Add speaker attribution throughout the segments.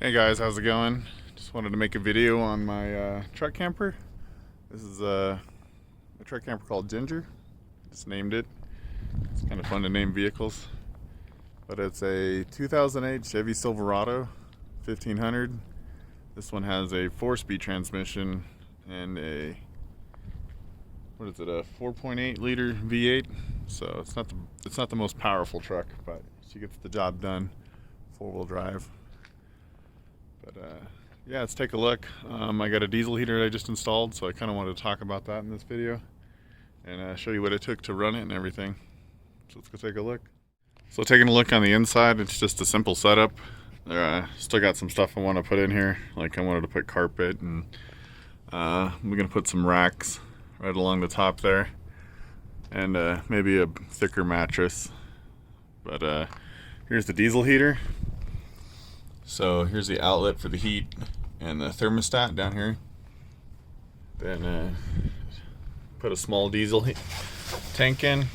Speaker 1: Hey guys, how's it going? Just wanted to make a video on my truck camper. This is a truck camper called Ginger. Just named it. It's kind of fun to name vehicles. But it's a 2008 Chevy Silverado 1500. This one has a 4-speed transmission and a, what is it, a 4.8 liter V8. So it's not the most powerful truck, but she gets the job done. 4-wheel drive. But yeah, let's take a look. I got a diesel heater that I just installed, so I kind of wanted to talk about that in this video and show you what it took to run it and everything. So let's go take a look. So taking a look on the inside, it's just a simple setup. Still got some stuff I want to put in here, like I wanted to put carpet, and we're gonna put some racks right along the top there, and maybe a thicker mattress. But here's the diesel heater. So here's the outlet for the heat and the thermostat down here. Then put a small diesel tank in.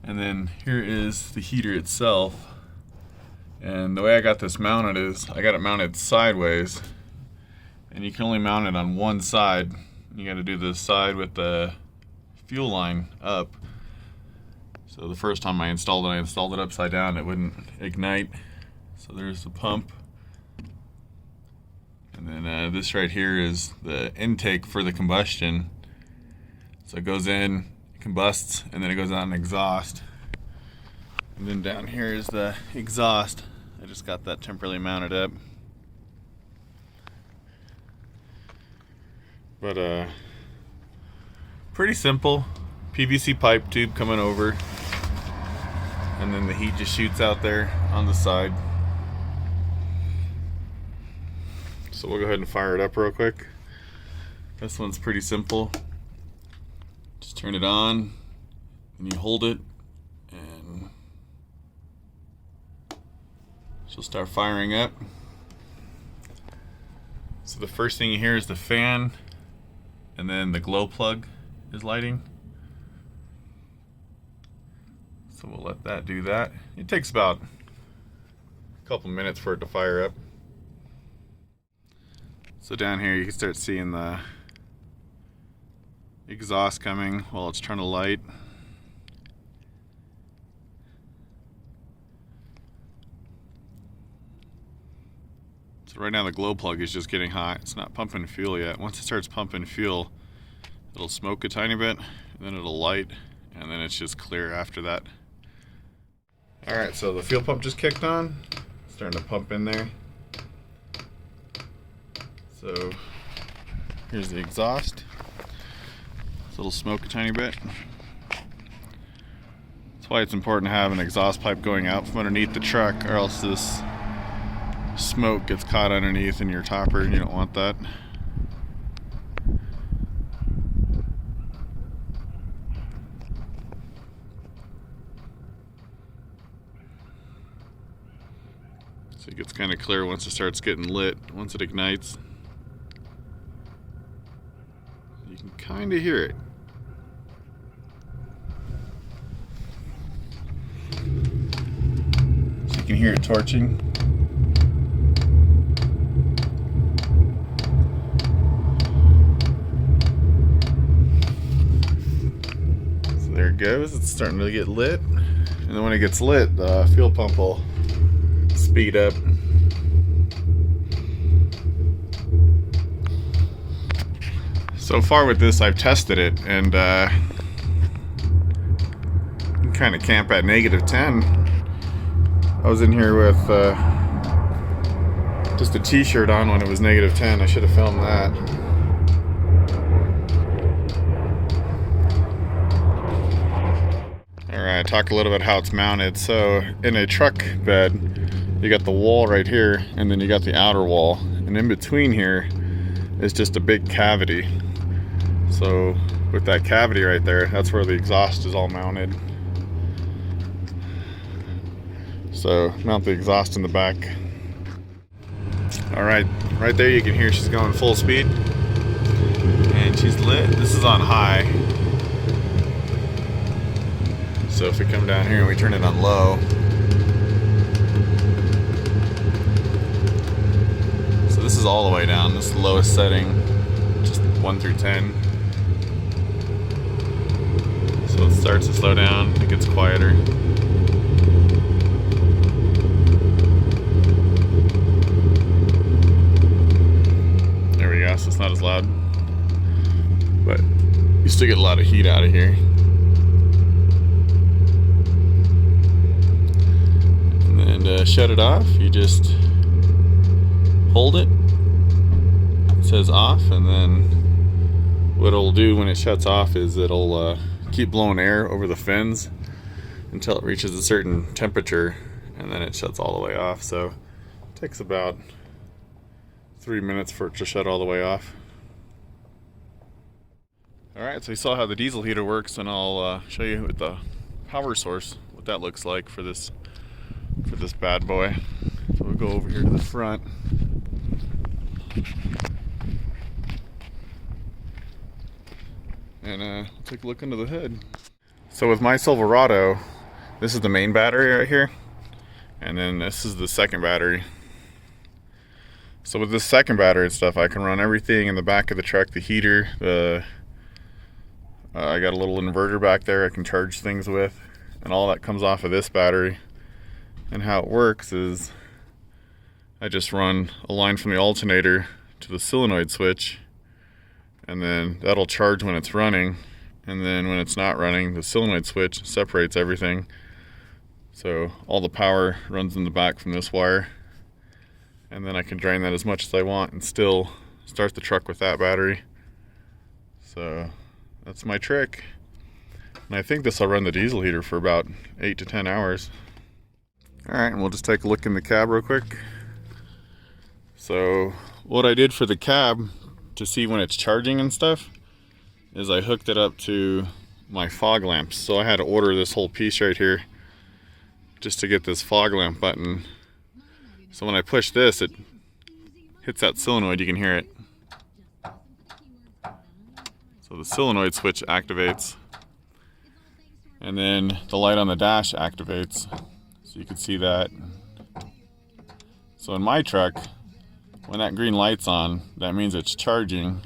Speaker 1: And then here is the heater itself. And the way I got this mounted is I got it mounted sideways. And you can only mount it on one side. You got to do the side with the fuel line up. So the first time I installed it upside down. It wouldn't ignite. So there's the pump, and then this right here is the intake for the combustion. So it goes in, combusts, and then it goes out and exhaust. And then down here is the exhaust. I just got that temporarily mounted up. But pretty simple. PVC pipe tube coming over, and then the heat just shoots out there on the side. So we'll go ahead and fire it up real quick. This one's pretty simple. Just turn it on, and you hold it, and she'll start firing up. So the first thing you hear is the fan, and then the glow plug is lighting. So we'll let that do that. It takes about a couple minutes for it to fire up. So down here you can start seeing the exhaust coming while it's trying to light. So right now the glow plug is just getting hot. It's not pumping fuel yet. Once it starts pumping fuel, it'll smoke a tiny bit, and then it'll light, and then it's just clear after that. Alright, so the fuel pump just kicked on. It's starting to pump in there. So here's the exhaust. So it'll smoke a tiny bit. That's why it's important to have an exhaust pipe going out from underneath the truck, or else this smoke gets caught underneath in your topper, and you don't want that. So it gets kind of clear once it starts getting lit, once it ignites. You can kind of hear it. So you can hear it torching. So there it goes. It's starting to get lit. And then when it gets lit, the fuel pump will speed up. So far with this, I've tested it, and you can kind of camp at -10. I was in here with just a t-shirt on when it was -10. I should have filmed that. Alright, talk a little bit how it's mounted. So in a truck bed, you got the wall right here, and then you got the outer wall, and in between here is just a big cavity. So with that cavity right there, that's where the exhaust is all mounted. So mount the exhaust in the back. Alright, right there you can hear she's going full speed. And she's lit. This is on high. So if we come down here and we turn it on low, all the way down. This is the lowest setting, just 1 through 10. So it starts to slow down, it gets quieter. There we go, so it's not as loud. But you still get a lot of heat out of here. And then to shut it off, you just hold it. It says off, and then what it'll do when it shuts off is it'll keep blowing air over the fins until it reaches a certain temperature, and then it shuts all the way off. So it takes about 3 minutes for it to shut all the way off. Alright, so you saw how the diesel heater works, and I'll show you with the power source what that looks like for this bad boy. So we'll go over here to the front. And take a look under the hood. So with my Silverado, this is the main battery right here, and then this is the second battery. So with this second battery and stuff, I can run everything in the back of the truck, the heater, I got a little inverter back there I can charge things with, and all that comes off of this battery. And how it works is I just run a line from the alternator to the solenoid switch, and then that'll charge when it's running, and then when it's not running, the solenoid switch separates everything. So all the power runs in the back from this wire, and then I can drain that as much as I want and still start the truck with that battery. So that's my trick. And I think this will run the diesel heater for about 8 to 10 hours. Alright, and we'll just take a look in the cab real quick. So what I did for the cab to see when it's charging and stuff is I hooked it up to my fog lamps. So I had to order this whole piece right here just to get this fog lamp button. So when I push this, it hits that solenoid, you can hear it. So the solenoid switch activates, and then the light on the dash activates. So you can see that. So in my truck, when that green light's on, that means it's charging.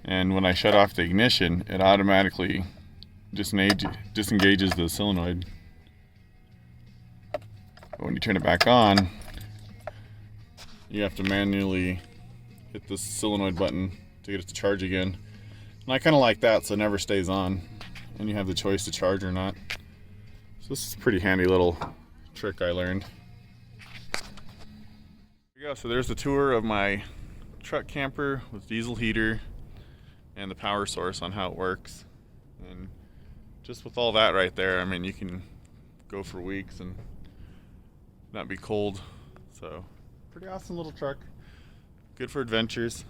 Speaker 1: And when I shut off the ignition, it automatically disengages the solenoid. But when you turn it back on, you have to manually hit the solenoid button to get it to charge again. And I kind of like that, so it never stays on, and you have the choice to charge or not. So this is a pretty handy little trick I learned. There you go. So there's the tour of my truck camper with diesel heater and the power source on how it works. And just with all that right there, I mean, you can go for weeks and not be cold. So pretty awesome little truck. Good for adventures.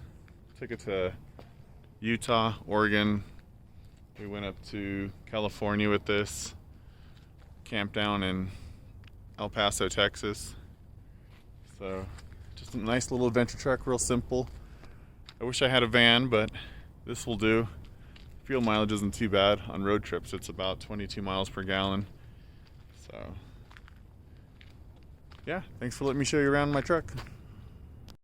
Speaker 1: Took it to Utah, Oregon. We went up to California with this. Camped down in El Paso, Texas. So just a nice little adventure truck, real simple. I wish I had a van, but this will do. Fuel mileage isn't too bad. On road trips, it's about 22 miles per gallon. So yeah, thanks for letting me show you around my truck.